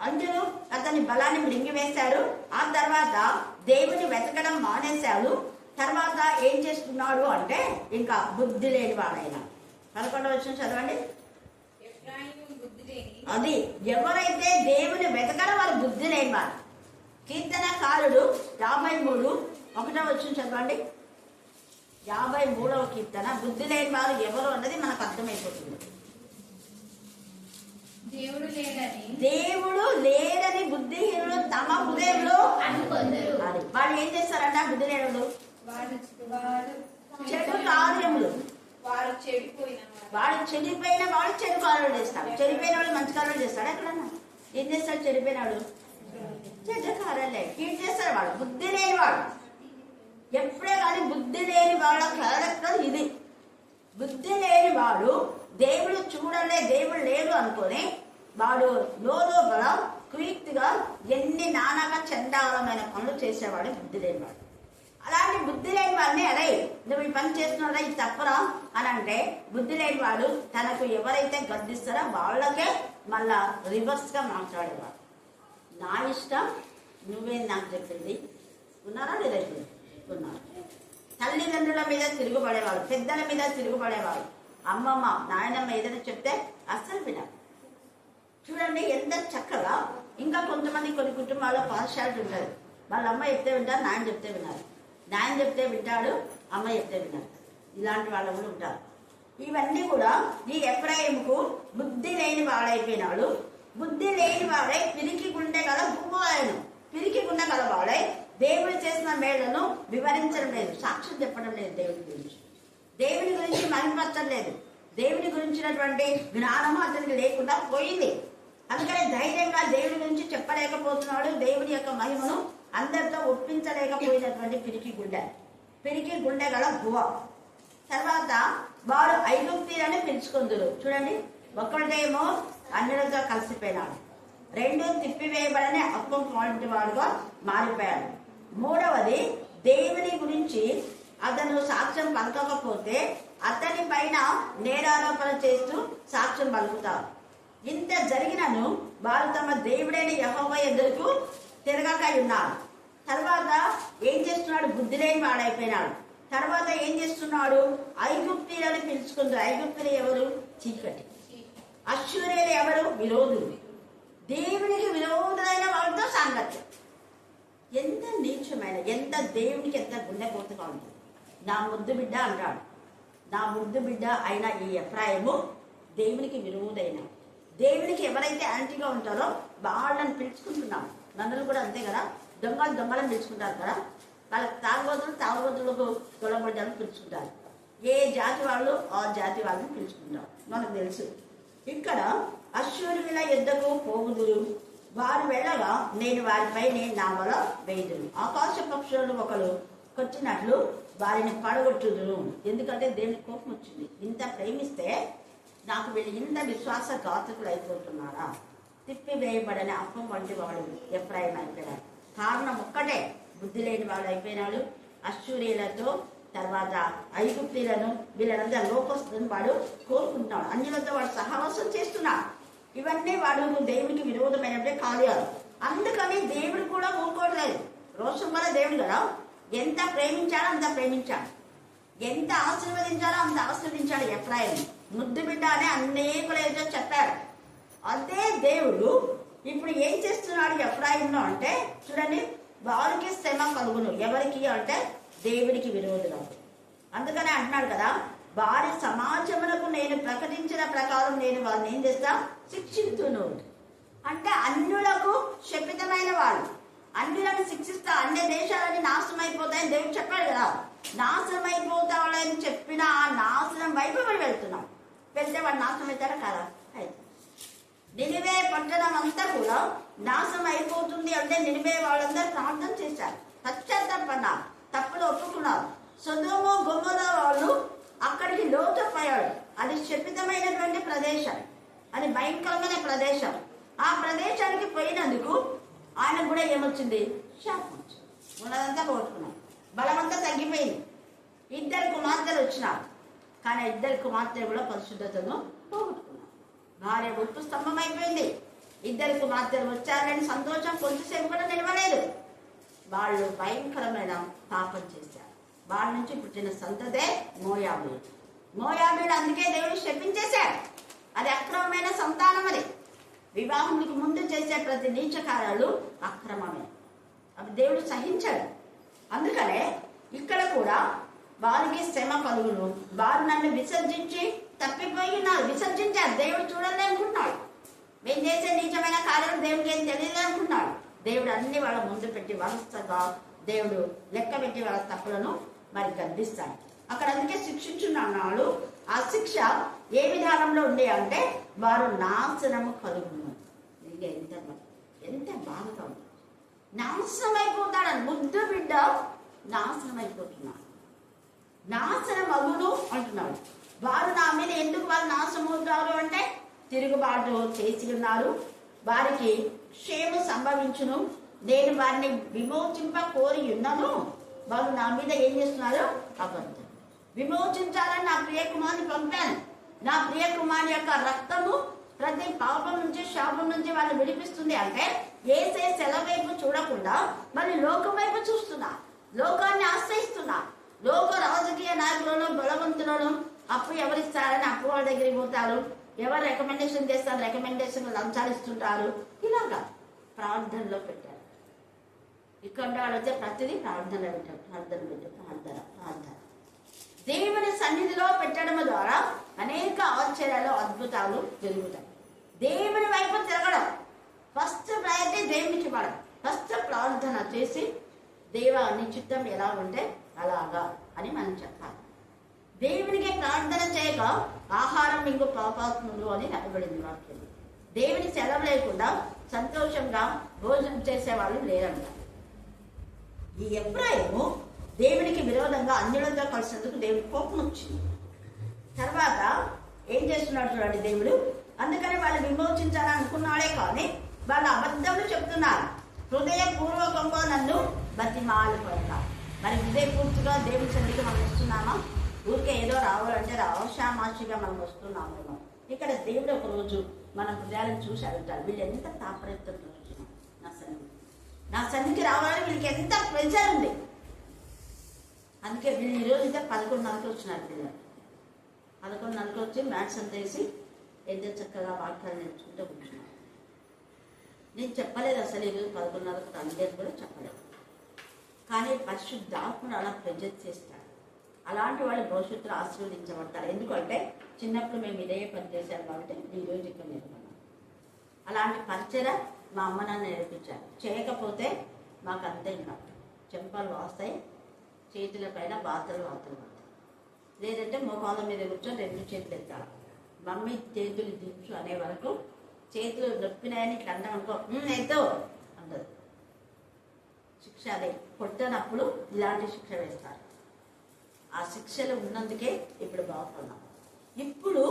అంజులు అతని బలాన్ని మృంగివేశాడు. ఆ తర్వాత దేవుని వెతకడం మానేశాడు. తర్వాత ఏం చేస్తున్నాడు అంటే ఇంకా బుద్ధి లేని వాడైనా. 11వ వచనం చదవండి. అది ఎవరైతే దేవుని వెతకడం వాళ్ళు బుద్ధి లేని వాడు. కీర్తనకారుడు 53:1వ వచనం చదవండి. 53వ కీర్తన. బుద్ధి లేని వారు ఎవరు అన్నది మనకు అర్థమైపోతుంది. దేవుడు లేడని బుద్ధిహీనులు తమ హృదయంలో అనుకొందరు. అది వాళ్ళు ఏం చేస్తారంట? బుద్ధి లేనుడు చెడు కార్యములు, వాడు చెడిపోయిన వాడు చెడు కార్యాలు చేస్తాడు. చెడిపోయిన వాడు మంచి కార్యాలు చేస్తాడు. ఎక్కడన్నా ఏం చేస్తాడు? చెడిపోయినాడు చెడు కార్యాలే కీడు చేస్తాడు. వాడు బుద్ధి లేని వాడు. ఎప్పుడే కానీ బుద్ధి లేని వాళ్ళ క్యారెక్టర్ ఇది. బుద్ధి లేని వాడు దేవుడు చూడలే, దేవుడు లేడు అనుకొని వాడు లోపల కుయుక్తిగా ఎన్ని నానాక చండాలమైన పనులు చేసేవాడు బుద్ధి లేనివాడు. అలాంటి బుద్ధి లేని వాడిని అరే నువ్వు ఈ పని చేస్తున్నాడా, ఇది తప్పరా అని అంటే బుద్ధి లేని వాడు తనకు ఎవరైతే గద్దిస్తారో వాళ్ళకే మళ్ళా రివర్స్ గా మాట్లాడేవాడు. నా ఇష్టం, నువ్వేం నాకు చెప్పింది. ఉన్నారా లేదా? ఉన్నారు. తల్లిదండ్రుల మీద తిరుగుబడేవాడు, పెద్దల మీద తిరుగుబడేవాడు. అమ్మమ్మ నాయనమ్మ ఏదైనా చెప్తే అస్సలు వినాలి. చూడండి ఎంత చక్కగా. ఇంకా కొంతమంది కొన్ని కుటుంబాల్లో పార్షాలిటీ ఉంటుంది. వాళ్ళ అమ్మ చెప్తే వింటారు, నాయన చెప్తే విన్నారు, నాయన చెప్తే వింటాడు, అమ్మ చెప్తే విన్నారు. ఇలాంటి వాళ్ళు కూడా ఉంటారు. ఇవన్నీ కూడా ఈ ఎఫ్రాయిముకు బుద్ధి లేని వాడైపోయినాడు. బుద్ధి లేని వాడై పిరికి గుండె గల గుమ్మాలను, పిరికి గుండె గల వాడై దేవుడు చేసిన మేళ్లను వివరించడం లేదు, సాక్ష్యం చెప్పడం లేదు. దేవుని గురించి మహిమపరచడం లేదు. దేవుని గురించినటువంటి జ్ఞానము అతనికి లేకుండా పోయింది. అందుకని ధైర్యంగా దేవుడి గురించి చెప్పలేకపోతున్నాడు. దేవుడి యొక్క మహిమను అందరితో ఒప్పించలేకపోయినటువంటి పిరికి గుండె గల గువ. తర్వాత వాడు ఐగుప్తీయులను పిలుచుకుందురు. చూడండి, ఒకటేమో అన్యులతో కలిసిపోయినాడు, 2 తిప్పివేయబడని అప్పం పాయింట్ వాడుగా మారిపోయాడు. 3వది దేవుని గురించి అతను సాక్ష్యం పలకకపోతే అతని పైన నేరారోపణ చేస్తూ సాక్ష్యం పలుకుతారు. ఇంత జరిగినను వారు తమ దేవుడైన యెహోవా ఎదురుకు తిరగక ఉన్నారు. తర్వాత ఏం చేస్తున్నాడు? బుద్ధి లేని వాడైపోయినాడు. తర్వాత ఏం చేస్తున్నాడు? ఐగుప్తీయులను పిలుచుకుంటారు. ఐగుప్తులు ఎవరు? చీకటి. అశ్షూరీయులు ఎవరు? విరోధులు. దేవునికి విరోధులైన వాళ్ళతో సాంగత్యం. ఎంత నీచమైన, ఎంత దేవునికి ఎంత గుండెపోతుగా ఉంటుంది. నా ముద్దు బిడ్డ అంటాడు. నా ముద్దు బిడ్డ అయిన ఈ ఎఫ్రాయిము దేవునికి విరోధైన, దేవునికి ఎవరైతే యాంటీగా ఉంటారో వాళ్ళని పిలుచుకుంటున్నాం. నన్ను కూడా అంతే కదా, దొంగలను పిలుచుకుంటారు కదా. వాళ్ళకి తాగుబోతులకు గొడవబడ్డాలను పిలుచుకుంటారు. ఏ జాతి వాళ్ళు ఆ జాతి వాళ్ళని పిలుచుకుంటారు, మనకు తెలుసు. ఇక్కడ అశ్షూరీయుల యుద్ధకు పోవుదురు, వారు వెళ్ళగా నేను వారిపై నా వల వేయుదును. ఆకాశ పక్షులను ఒకరు కొచ్చినట్లు వారిని పడగొట్టుదును. ఎందుకంటే దేవుని కోపం వచ్చింది. ఇంత ప్రేమిస్తే నాకు వీళ్ళు ఇంత విశ్వాసఘాతకులు అయిపోతున్నారా? తిప్పివేయబడని అప్పం వంటి వాడు ఎఫ్రాయిం అయిపోయాడు. కారణం ఒక్కటే, బుద్ధి లేని వాడు అయిపోయినాడు. అశ్షూరీయులతో, తర్వాత ఐగుప్తీయులను, వీళ్ళంతా లోకస్తులను వాడు కోరుకుంటున్నాడు. అన్యులతో వాడు సహవాసం చేస్తున్నాడు. ఇవన్నీ వాడు దేవునికి విరోధమైనప్పుడే కార్యాలు. అందుకని దేవుడు కూడా ఊరుకోవట్లేదు. రోషం వల్ల దేవుడు కదా, ఎంత ప్రేమించాడో అంత ప్రేమించాడు, ఎంత ఆశీర్వదించాలో అంత ఆశీర్వదించాడు. ఎఫ్రాయిం ముద్దు బిడ్డ అని అనేకులు ఏదో చెప్పాడు. అదే దేవుడు ఇప్పుడు ఏం చేస్తున్నాడు ఎఫ్రాయింలో అంటే, చూడండి, వారికి శ్రమ కలుగును. ఎవరికి అంటే దేవుడికి విరోధులు. అందుకనే అంటున్నాడు కదా, వారి సమాజమునకు నేను ప్రకటించిన ప్రకారం నేను వాళ్ళని ఏం చేస్తా? శిక్షించును. అంటే అన్యులకు శపితమైన వాళ్ళు, అన్యులను శిక్షిస్తా, అన్ని దేశాలని నాశనం అయిపోతాయని దేవుడు చెప్పాడు కదా. నాశనం అయిపోతామని చెప్పిన ఆ నాశనం వైపు మనం వెళ్తున్నాం. వెళ్తే వాడు నాశనం అవుతారా కదా? అయితే నినివే పట్టణం అంతా కూడా నాశనం అయిపోతుంది అంటే నినివే వాళ్ళందరూ ప్రార్థన చేశారు, పశ్చాత్తాపడ్డారు, తప్పులు ఒప్పుకున్నారు. సొదొమ గొమొర్రా వాళ్ళు అక్కడికి లోతుపోయాడు. అది శపితమైనటువంటి ప్రదేశం, అది భయంకరమైన ప్రదేశం. ఆ ప్రదేశానికి పోయినందుకు ఆయన కూడా ఏమొచ్చింది? శాపం వచ్చింది. ఉన్నదంతా పోగొట్టుకున్నాం, బలమంతా తగ్గిపోయింది. 2 కుమార్తెలు వచ్చినారు, కానీ 2 కుమార్తెలు కూడా పరిశుద్ధతను పోగొట్టుకున్నారు. భార్య ఒట్టు స్తంభం అయిపోయింది. 2 కుమార్తెలు వచ్చారని సంతోషం కొంచెంసేపు కూడా నిలవలేదు. వాళ్ళు భయంకరమైన పాపం చేశారు. వాళ్ళ నుంచి పుట్టిన సంతతే మోయాబీయులు. మోయాబీయులు అందుకే దేవుడు శపించేశాడు. అది అక్రమమైన సంతానం. అది వివాహానికి ముందు చేసే ప్రతి నీచ కార్యాలు అక్రమమే, అవి దేవుడు సహించాడు. అందుకనే ఇక్కడ కూడా వారికి శ్రమ కలుగును, వారు నన్ను విసర్జించి తప్పిపోయి ఉన్నారు. విసర్జించారు, దేవుడు చూడాలి అనుకుంటున్నాడు. మేము చేసే నీచమైన కార్యాలు దేవుడికి ఏం తెలియదు అనుకుంటున్నాడు. దేవుడు అన్ని వాళ్ళ ముందు పెట్టి వరుసగా దేవుడు లెక్క పెట్టి వాళ్ళ తప్పులను మరి గద్దిస్తాడు. అక్కడ అందుకే శిక్షించున్నాడు. ఆ శిక్ష ఏ విధానంలో ఉంది అంటే వారు నాశనము కలుగును. ఎంత బాధగా ఉంది. నాశనం అయిపోతాడని ముద్దు బిడ్డ నాశనం అయిపోతున్నాడు. నాశనం అగును అంటున్నాడు. వారు నా మీద ఎందుకు వారు నాశనం అవుతారు అంటే తిరుగుబాటు చేసి ఉన్నారు, వారికి క్షేమ సంభవించును, నేను వారిని విమోచింప కోరి ఉన్నాను. వాళ్ళు నా మీద ఏం చేస్తున్నారు? అబద్ధం. విమోచించాలని నా ప్రియ కుమారుని పంపాను. నా ప్రియ కుమారుని యొక్క రక్తము ప్రతి పాపం నుంచి, శాపం నుంచి వాళ్ళు విడిపిస్తుంది. అంటే ఏసే సెలవు వైపు చూడకుండా మళ్ళీ లోకం వైపు చూస్తున్నా, లోకాన్ని ఆశ్రయిస్తున్నా. లోక రాజకీయ నాయకులను, బలవంతులను అప్పు ఎవరిస్తారని అప్పు వాళ్ళ దగ్గరికి పోతారు, ఎవరు రికమెండేషన్ చేస్తారు, రికమెండేషన్ లంచాలు ఇస్తుంటారు. ఇలాగా ప్రార్థనలో పెట్టారు. ఇక్కడ వాళ్ళైతే ప్రతిదీ ప్రార్థనలో పెట్టారు. ప్రార్థన దేవుని సన్నిధిలో పెట్టడం ద్వారా అనేక ఆశ్చర్యాలు, అద్భుతాలు జరుగుతాయి. దేవుని వైపు తిరగడం, ఫస్ట్ ప్రయత్నం దేవునికి ఇవ్వడం, ఫస్ట్ ప్రార్థన చేసి దేవా నీ చిత్తం ఎలా ఉంటే అలాగా అని మనం చెప్పాలి. దేవునికి ప్రార్థన చేయక ఆహారం ఇంకో పాపాత్ములు అని రాయబడింది వాక్యం. దేవుని సెలవు లేకుండా సంతోషంగా భోజనం చేసేవాళ్ళు లేరంట. ఈ ఎఫ్రాయిము దేవునికి విరోధంగా అన్యులతో కలిసినందుకు దేవుడికి కోపం వచ్చింది. తర్వాత ఏం చేస్తున్నాడు చూడండి దేవుడు. అందుకని వాళ్ళు విమోచించాలని అనుకున్నాడే కానీ వాళ్ళు అబద్ధములు చెప్తున్నారు. హృదయపూర్వకంగా నన్ను బతిమాలిపోయినా. మరి హృదయపూర్తిగా దేవుని సన్నిధికి మనం ఇస్తున్నామా? ఊరికే ఏదో రావాలంటే ఆశామాషిగా మనం వస్తున్నామేమో. ఇక్కడ దేవుడు ఒక రోజు మన హృదయాలను చూసి అడుగుతాడు, వీళ్ళు ఎంత తాపరిస్తున్నారు నా సన్నిధికి రావాలని వీళ్ళకి ఎంత ప్రెజర్ ఉంది. అందుకే వీళ్ళు ఈరోజు అయితే 11:30కి వచ్చినారు. పిల్లలు 11:30కి వచ్చి మ్యాథ్స్ అంతా వేసి ఎంత చక్కగా వాక్యాలు నేర్చుకుంటూ కూర్చున్నారు. నేను చెప్పలేదు అసలు ఈరోజు 11:30కి తండ్రి కూడా చెప్పలేదు. కానీ పరిశుద్ధాత్మను అలా ప్రెజర్ చేస్తాడు. అలాంటి వాళ్ళు భవిష్యత్తులో ఆశీర్వదించబడతారు. ఎందుకంటే చిన్నప్పుడు మేము ఇదే పని చేశాం కాబట్టి ఈరోజు ఇక్కడ నేర్చుకున్నాం. అలాంటి పరిచయ మా అమ్మ నాన్న నేర్పించారు. చేయకపోతే మాకు అంతే, ఇంకా చెంపలు వాస్తాయి, చేతుల పైన బాతలు పడతాయి. లేదంటే మోకాళ్ళ మీద కూర్చొని 2 చేతులు ఎత్తాలి. మమ్మీ చేతులు దించు అనే వరకు చేతులు నొప్పినాయని ఇట్లా అన్నాం అనుకో, ఎద్దు అందరు శిక్ష. అదే కొట్టనప్పుడు ఇలాంటి శిక్ష వేస్తారు. ఆ శిక్షలు ఉన్నందుకే ఇప్పుడు బాగున్నాం. ఇప్పుడు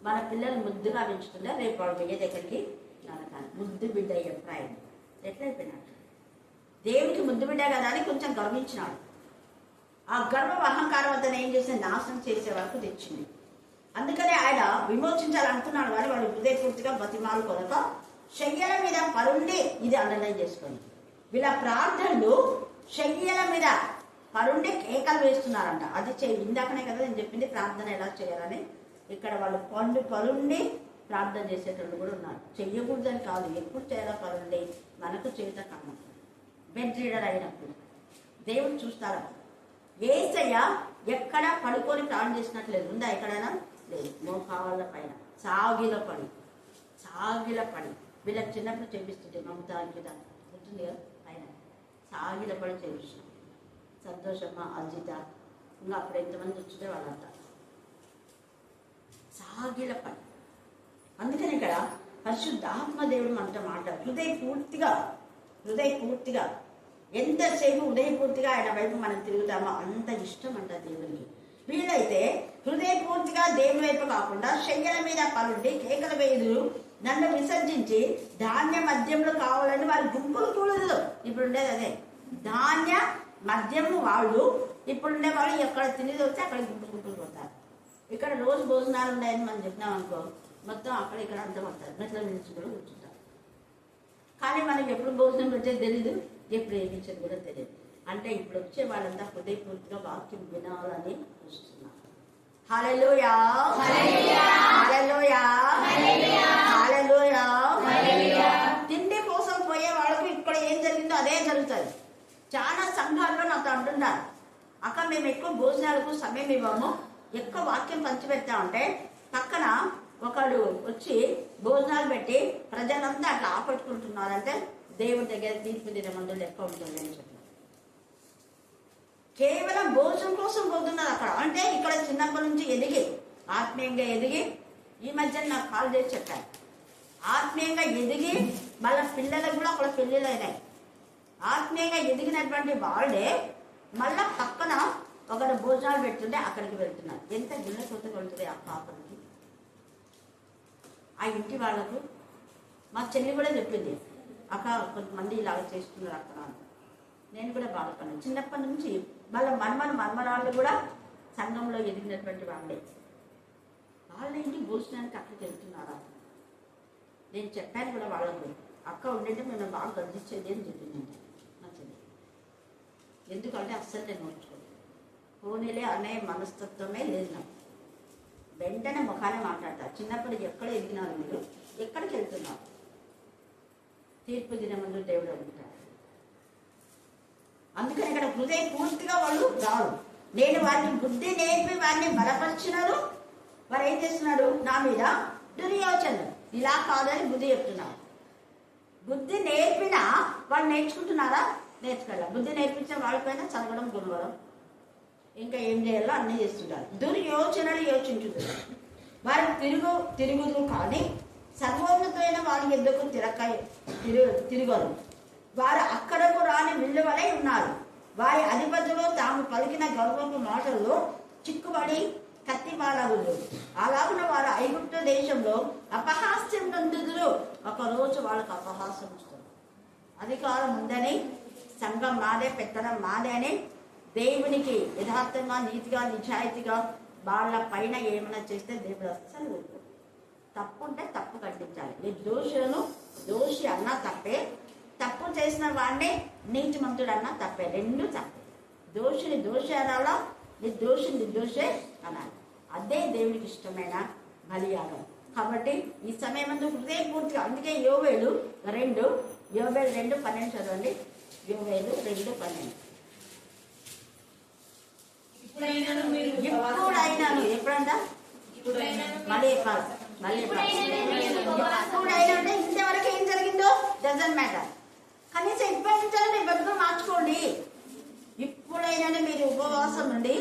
మన పిల్లలు ముద్దుగా పెంచుతుంటే రేపు వాడు బిడ్డ దగ్గరికి నరకాలి. ముద్దు బిడ్డ అభిప్రాయం ఎట్లయిపోయినాడు. దేవుడికి ముద్దు బిడ్డ కదా అని కొంచెం గర్వించినాడు. ఆ గర్వం అహంకారం అతను ఏం చేసి నాశనం చేసే వరకు తెచ్చింది. అందుకనే ఆయన విమోచించాలనుకున్నాడు. కానీ వాడు హృదయపూర్తిగా బతిమాలు కొనక శయ్యల మీద పరుండి, ఇది అండర్లైన్ చేసుకోండి, వీళ్ళ ప్రార్థనలు శయ్యల మీద పరుండి కేకలు వేస్తున్నారంట. అది ఇందాకనే కదా నేను చెప్పింది ప్రార్థన ఎలా చేయాలని. ఇక్కడ వాళ్ళు పరుండి ప్రార్థన చేసేటప్పుడు కూడా ఉన్నారు. చెయ్యకూడదని కాదు, ఎప్పుడు చేయాలో పరుండి మనకు చేత కన్నా బెడ్ రీడర్ అయినప్పుడు దేవుడు చూస్తారా. యేసయ్య ఎక్కడ పడుకొని ప్రార్థన చేసినట్లేదు, ఉందా ఎక్కడైనా? లేదు. మోకాళ్ళ పైన సాగిల పడి వీళ్ళకి చిన్నప్పుడు చేపిస్తుంటే మమతా అంకిత ఉంటుంది కదా, పైన సాగిల పడి చేపిస్తున్నాం. సంతోషమ్మ, అజిత, ఇంకా అప్పుడు ఎంతమంది వచ్చితే వాళ్ళంతా సాగిల పడి. అందుకని ఇక్కడ పరిశుద్ధాత్మ దేవుడు మనతో మాట హృదయపూర్తిగా ఎంతసేపు హృదయపూర్తిగా ఆయన వైపు మనం తిరుగుతామో అంత ఇష్టం అంట దేవునికి. వీళ్ళైతే హృదయపూర్తిగా దేవుని వైపు కాకుండా శయ్యల మీద పరుండి కేకల వేయుదురు, నన్ను విసర్జించి ధాన్య మద్యంలో కావాలని వారి గుంపులు కూడదు. ఇప్పుడు ఉండేది అదే ధాన్య మద్యము. వాళ్ళు ఇప్పుడు ఉండే వాళ్ళు ఎక్కడ తినేది వస్తే అక్కడ గుంపులు పోతారు. ఇక్కడ రోజు భోజనాలు ఉన్నాయని మనం చెప్పినాం అనుకో, మొత్తం అక్కడ ఇక్కడ అంతా పడతారు, మెట్ల నుంచి కూడా కూర్చుంటారు. కానీ మనకి ఎప్పుడు భోజనం పెట్టేది తెలీదు, ఎప్పుడు ఏమి ఇచ్చేది కూడా తెలియదు. అంటే ఇప్పుడు వచ్చే వాళ్ళంతా హృదయపూర్తిగా వాక్యం వినాలని చూస్తున్నారు. హల్లెలూయా, హల్లెలూయా, హల్లెలూయా. తిండి కోసం పోయే వాళ్ళకు ఇక్కడ ఏం జరిగిందో అదే జరుగుతుంది. చాలా సంఘాల్లో నాతో అంటున్నారు, అక్క మేము ఎక్కువ భోజనాలకు సమయం ఇవ్వము, ఎక్కువ వాక్యం పంచిపెడతామంటే పక్కన ఒకడు వచ్చి భోజనాలు పెట్టి ప్రజలంతా అట్లా ఆపట్టుకుంటున్నారంటే దేవుడి దగ్గర తీర్పు దినమందు లెక్క ఉంటుంది అని చెప్పినారు. కేవలం భోజనం కోసం పోతున్నారు అక్కడ. అంటే ఇక్కడ చిన్నప్పటి నుంచి ఆత్మీయంగా ఎదిగి ఈ మధ్య నాకు కాల్ చేసి చెప్పారు, ఆత్మీయంగా ఎదిగి వాళ్ళ పిల్లలకు కూడా అక్కడ పెళ్ళిళ్ళు అయినాయి. ఆత్మీయంగా ఎదిగినటువంటి వాళ్ళే మళ్ళా పక్కన ఒకరు భోజనాలు పెడుతుంటే అక్కడికి వెళ్తున్నారు. ఎంత గుళ్ళకోత వెళ్తుంది ఆ పాపకి, ఆ ఇంటి వాళ్ళకు. మా చెల్లి కూడా చెప్పింది, అక్క కొంతమంది ఇలాగ చేస్తున్నారు అక్కడ. నేను కూడా బాధపడ్డాను. చిన్నప్పటి నుంచి వాళ్ళ మన్మరాళ్ళు కూడా సంఘంలో ఎదిగినటువంటి వాళ్ళే. వాళ్ళ ఇంటి భోజనానికి అక్కడికి వెళ్తున్నారా? నేను చెప్పాను కూడా వాళ్ళకు, అక్క ఉండేంటే మేము బాగా గర్జించేది అని చెప్పింది నా చెల్లి. ఎందుకంటే అస్సలు నేను నోచుకోలేదు, పోనీలే అనే మనస్తత్వమే లేదు నాకు. వెంటనే ముఖానే మాట్లాడతారు. చిన్నప్పుడు ఎక్కడ ఎదిగినారు మీరు, ఎక్కడికి వెళ్తున్నారు? తీర్పు దినమందు దేవుడు అడుగుతాడు. అందుకని ఇక్కడ హృదయపూర్తిగా వాళ్ళు రారు. నేను వారిని బుద్ధి నేర్పి వారిని బలపరిచినారు. వారు ఏం చేస్తున్నారు? నా మీద దుర్యోచనలు, ఇలా కాదని బుద్ధి చెప్తున్నారు. బుద్ధి నేర్పినా వాళ్ళు నేర్చుకుంటున్నారా? నేర్చుకోవాలి. బుద్ధి నేర్పించిన వాళ్ళపైన చదవడం, గురవడం, ఇంకా ఏం చేయాలో అన్నీ చేస్తుంటారు. దుర్యోచనలు యోచించుతున్నారు. వారు తిరుగుదురు కానీ సర్వోన్నతమైన వారి ఎద్దుకు తిరగరు. వారు అక్కడకు రాని విల్లువలై ఉన్నారు. వారి అధిపతులు తాము పలికిన గర్వపు మాటల్లో చిక్కుబడి కత్తిమాలగురు. అలాగున వారు ఐగుప్తు దేశంలో అపహాస్యం పొందుదురు. ఒకరోజు వాళ్ళకు అపహాస్యం వస్తుంది. అధికారం ఉందని, సంఘం మాదే, పెత్తనం మాదే అని దేవునికి యథార్థంగా, నీతిగా, నిజాయితీగా వాళ్ళ పైన ఏమైనా చేస్తే దేవుడు అస్సలు ఊరుకోడు. తప్పు ఉంటే తప్పు కట్టించాలి. ఈ దోషి అన్నా తప్పే, తప్పు చేసిన వాడిని నీతిమంతుడు అన్నా తప్పే, రెండు తప్పే. దోషిని దోషి అనాలా, నిర్దోషే అనాలి. అదే దేవుడికి ఇష్టమైన బలియాగం. కాబట్టి ఈ సమయం ముందు హృదయపూర్తిగా, అందుకే యోవేలు 2:12 చదవండి. యోవేలు 2:12. ఎప్పుడైనాను ఎప్పుడంతా మళ్ళీ ఎప్పుడైనా అంటే ఇంతవరకు ఏం జరిగిందో డజంట్ మ్యాటర్. కనీసం ఎప్పుడైనా మీ బతుకులు మార్చుకోండి. ఇప్పుడైనా మీరు ఉపవాసం నుండి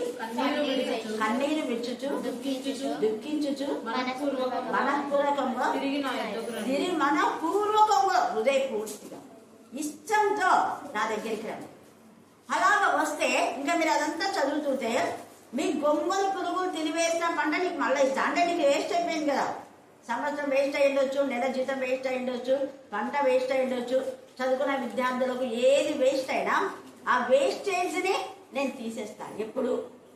కన్నీరు విచ్చుచు దుఃఖించుచు మనఃపూర్వకంగా హృదయపూర్తిగా ఇష్టంతో నా దగ్గరికి రండి. అలాగ వస్తే ఇంకా మీరు అదంతా చదువుతుంటే మీ గొంగలు పురుగులు తినివేసిన పంట నీకు మళ్ళీ ఇస్తా. అంటే నీకు వేస్ట్ అయిపోయింది కదా, సంవత్సరం వేస్ట్ అయి ఉండొచ్చు, నెల జీతం వేస్ట్ అయి ఉండొచ్చు, పంట వేస్ట్ అయి ఉండొచ్చు. చదువుకున్న విద్యార్థులకు ఏది వేస్ట్ అయినా ఆ వేస్టేజ్ని నేను తీసేస్తాను. ఎప్పుడు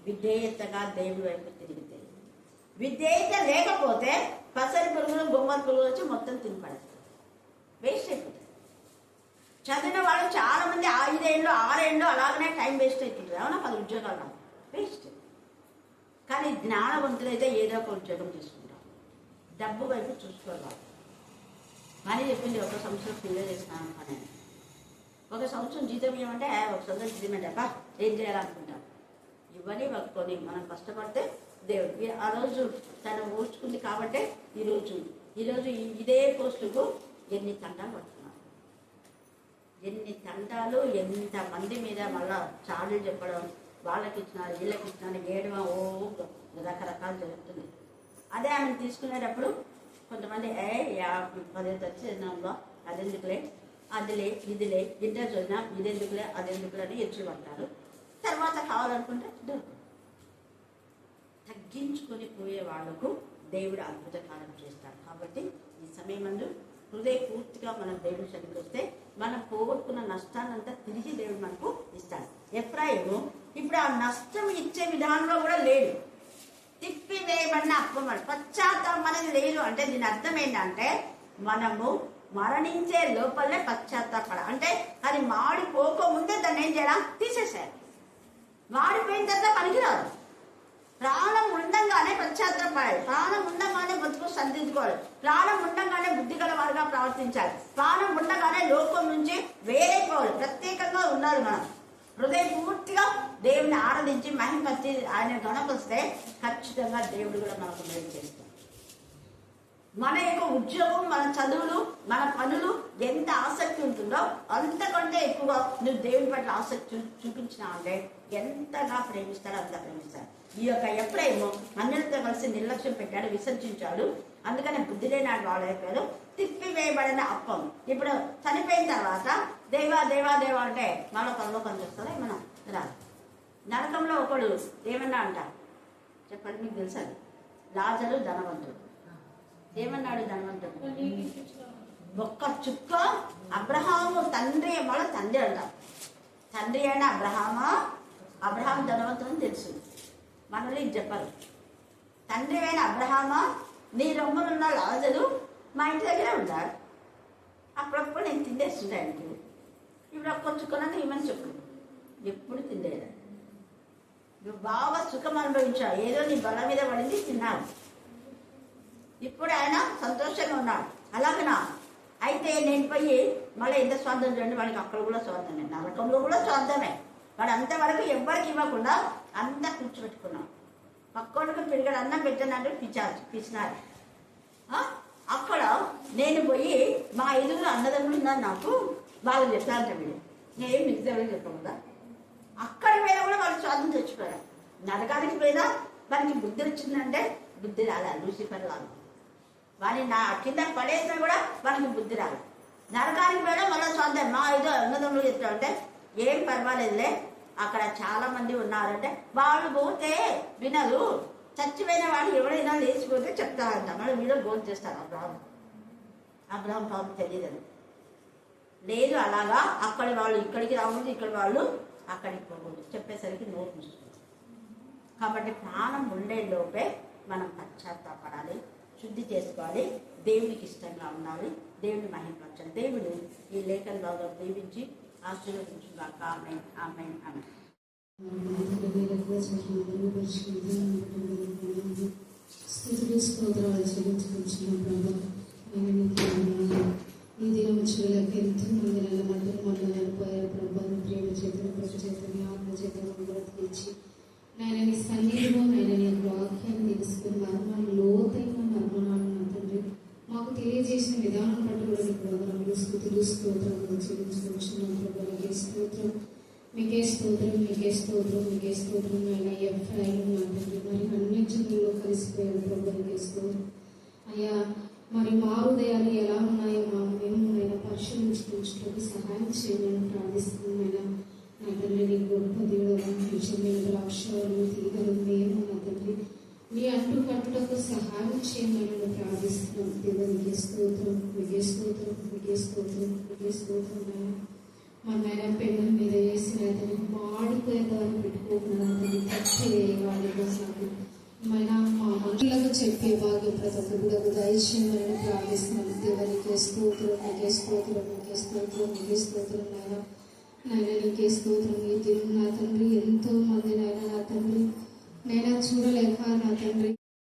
విధేయతగా దేవుడి వైపు తిరిగితే. విధేయత లేకపోతే పసరి పురుగులు, గొంగల పురుగులు వచ్చి మొత్తం తినిపడతాయి, వేస్ట్ అయిపోతుంది. చదివిన వాళ్ళు చాలా మంది 5 ఏళ్ళు 6 ఏళ్ళు అలాగనే టైం వేస్ట్ అవుతుంటారు. అవునా, 10 ఉద్యోగాలు వేస్ట్. కానీ జ్ఞానవంతులైతే ఏదో ఒక ఉద్యోగం తీసుకుంటాం, డబ్బు వైపు చూసుకోవాలి. మనీ చెప్పింది 1 సంవత్సరం క్లియర్ చేసినాను అని. 1 సంవత్సరం జీతం ఇవ్వమంటే 1 సంవత్సరం జీతం అబ్బా ఏం చేయాలనుకుంటాం. ఇవన్నీ కొని మనం కష్టపడితే దేవుడు ఆ రోజు తను ఓర్చుకుంది కాబట్టి ఈరోజు ఇదే పోస్టుకు ఎన్ని తండాలు పడుతున్నారు, ఎన్ని తండాలు, ఎంతమంది మీద మళ్ళా చాడీలు చెప్పడం, వాళ్ళకి ఇచ్చినారు వీళ్ళకి ఇచ్చినారు, ఏడవ రకరకాలు జరుగుతుంది. అదే ఆమె తీసుకునేటప్పుడు కొంతమంది 10 వచ్చిందో అదెందుకులే, అదిలే ఇదిలే, ఇంటర్ చదివినా ఇదెందుకులే అదెందుకులే అని ఎచ్చులు పడతారు. తర్వాత కావాలనుకుంటే దొరుకుతుంది. తగ్గించుకొని పోయే వాళ్లకు దేవుడు అద్భుత కార్యం చేస్తాడు. కాబట్టి ఈ సమయం ముందు హృదయపూర్తిగా మనం దేవుడి సన్నిధికి వస్తే మనం పోగొట్టుకున్న నష్టాన్నంతా తిరిగి దేవుడు మనకు ఇస్తాడు. ఎఫ్రాయిము ఇప్పుడు ఆ నష్టం ఇచ్చే విధానంలో కూడా లేడు. తిప్పివేయబడిన అప్పం, పశ్చాత్తాపం అనేది లేదు. అంటే దీని అర్థం ఏంటంటే మనము మరణించే లోపలనే పశ్చాత్తాపడ, అంటే అది మాడిపోకముందే దాన్ని ఏం చేయాలి, తీసేసారు. మాడిపోయిన తర్వాత పనికిరాదు. ప్రాణం ఉండంగానే పశ్చాత్తాపడాలి, ప్రాణం ఉండగానే బతుకు సర్దిద్దుకోవాలి, ప్రాణం ఉండగానే బుద్ధి గల వారుగా ప్రవర్తించాలి, ప్రాణం ఉండగానే లోకం నుంచి వేరైపోవాలి, ప్రత్యేకంగా ఉండాలి. మనం హృదయపూర్తిగా దేవుని ఆరాధించి మహిమపరిచి ఆయన గణపరిస్తే ఖచ్చితంగా దేవుడు కూడా మనకు మేలు చేస్తాడు. మన యొక్క ఉద్యోగం, మన చదువులు, మన పనులు ఎంత ఆసక్తి ఉంటుందో అంతకంటే ఎక్కువ నువ్వు దేవుని పట్ల ఆసక్తి చూపించినా అంటే ఎంతగా ప్రేమిస్తాడో అంత ప్రేమిస్తాడు. ఈ యొక్క ఎప్పుడేమో అన్యులతో కలిసి నిర్లక్ష్యం పెట్టాడు, విసర్జించాడు. అందుకనే బుద్ధి లేనాడు వాళ్ళు అయిపోయారు. తిప్పివేయబడిన అప్పం. ఇప్పుడు చనిపోయిన తర్వాత దేవా దేవా దేవా అంటే మళ్ళీ పరలోకం చేస్తారా మనం రాదు. నరకంలో ఒకడు ఏమన్నా అంట చెప్పండి, మీకు తెలుసా? లాజరు ధనవంతుడు. ఏమన్నాడు ధనవంతుడు? ఒక్క చుక్క అబ్రహాము తండ్రి, మళ్ళీ తండ్రి అంట, తండ్రి అయిన అబ్రహాం ధనవంతుడు తెలుసు, మనల్ని చెప్పరు. తండ్రి అయిన అబ్రహామా, నీ రొమ్మనున్న లాజరు మా ఇంటి దగ్గరే ఉంటాడు, అప్పుడప్పుడు నేను తిండేస్తుంటానికి, ఇప్పుడు ఒక్క చుక్కనని ఏమని చెప్పు, ఎప్పుడు తిండేదా. నువ్వు బాగా సుఖం అనుభవించావు, ఏదో నీ బల మీద పడింది తిన్నావు, ఇప్పుడు ఆయన సంతోషంగా ఉన్నాడు. అలాగనా? అయితే నేను పోయి మళ్ళీ ఎంత స్వార్థం చూడండి, వాడికి అక్కడ కూడా స్వార్థమే, నరకంలో కూడా స్వార్థమే. వాడు అంతవరకు ఎవ్వరికి ఇవ్వకుండా అంతా కూర్చోబెట్టుకున్నాడు. పక్కోడికి పిడిగడు అన్నం పెట్టానంటే పిచ్చినారు. అక్కడ నేను పోయి మా ఎదురు అన్నదమ్ములు ఉన్నారు నాకు, వాళ్ళు చెప్తారంట, వీడు నేను మిగతా చెప్పకుండా అక్కడ మీద కూడా వాళ్ళు స్వార్థం తెచ్చిపోయారు. నరకానికి మీద వానికి బుద్ధి వచ్చిందంటే బుద్ధి రాలే, లూసిఫర్ రాదు. వాడిని నా కింద పడేసినా కూడా వానికి బుద్ధి రాదు. నరకానికి పోయినా మళ్ళీ స్వార్థం, మా ఏదో అన్నదమ్ములు చెప్తారంటే ఏం పర్వాలేదులే, అక్కడ చాలా మంది ఉన్నారంటే వాళ్ళు పోతే వినరు, చచ్చిపోయిన వాడు ఎవరైనా లేచిపోతే చెప్తారంట, మళ్ళీ వీళ్ళు భోజనం చేస్తారు. అబ్రహాం పాపం తెలియదు లేదు. అలాగా అక్కడ వాళ్ళు ఇక్కడికి రాకూడదు, ఇక్కడ వాళ్ళు అక్కడికి పోకూడదు, చెప్పేసరికి నోరు మూసుకుంటాం. కాబట్టి ప్రాణం ఉండే లోపే మనం పశ్చాత్తాపడాలి, శుద్ధి చేసుకోవాలి, దేవునికి ఇష్టంగా ఉండాలి, దేవుని మహిమపరచాలి. దేవుడు ఈ లేఖనంలో దీవించి ఆశీర్వదించుగాక. ఆమేన్, ఆమేన్, ఆమేన్.
స్థుతులు స్తోత్రాలు చెల్లించుకుంటున్నాం ప్రభా. ఈ దినం చూడలేక ఎంతో మంది మంటలు మండలిపోయారు ప్రభా. ప్రేమ చేతులు ప్రతి చేతులు ఆత్మ చేతులు బ్రతికించి నాయన నీ సన్నిధిలో నాయన నీ వాక్యాన్ని తెలుసుకుని మర్మాలు లోతైన మర్మనాలు నా తండ్రి మాకు తెలియజేసిన విధానం బట్టి కూడా నీకు వందనములు స్థుతులు స్తోత్రాలు చెల్లించుకుంటున్నాం ప్రభా. నీకే స్తోత్రం, మీకే స్తోత్రం, మీకే స్తోత్రం, మీకే స్తోత్రం. నాయన ఎఫ్ఐలు నా తండ్రి మరి అన్ని జనుల్లో కలిసిపోయారు ప్రభా. నీకే స్తోత్రం అయ్యా. మరి మా హృదయాలు ఎలా ఉన్నాయో మేము నైనా పరిశీలించుకుంటున్నట్టు సహాయం చేయమని ప్రార్థిస్తున్నాయినా నా తండ్రి. నీ గొప్ప దేవుడు నిజమైన ద్రాక్షలు తీగలు మేము నా తండ్రి నీ అంటు కట్టుటకు సహాయం చేయమని ప్రార్థిస్తున్నాం. దేవునికి స్తోత్రం, మీకే స్తోత్రం, మీకే స్తోత్రం, మీకే స్తోత్రం. మన పెన్నుల మీద వేసిన అతని మాడిపోయేంత వరకు పెట్టుకోకుండా అతని తప్పి వేయవాడిగా సాగు మన మా మనుషులకు చెప్పే భాగ్యం ప్రతి ఒక్క బిడ్డకు దయచేయమని ప్రార్థిస్తున్నాం. దేవునికి స్తోత్రం, నీకే స్తోత్రం, నీకే స్తోత్రం, నీకే స్తోత్రం. నాయన నీకే స్తోత్రం. ఈ దినం నా తండ్రి ఎంతో మంది నాయన నా తండ్రి నైనా చూడలేక నా తండ్రి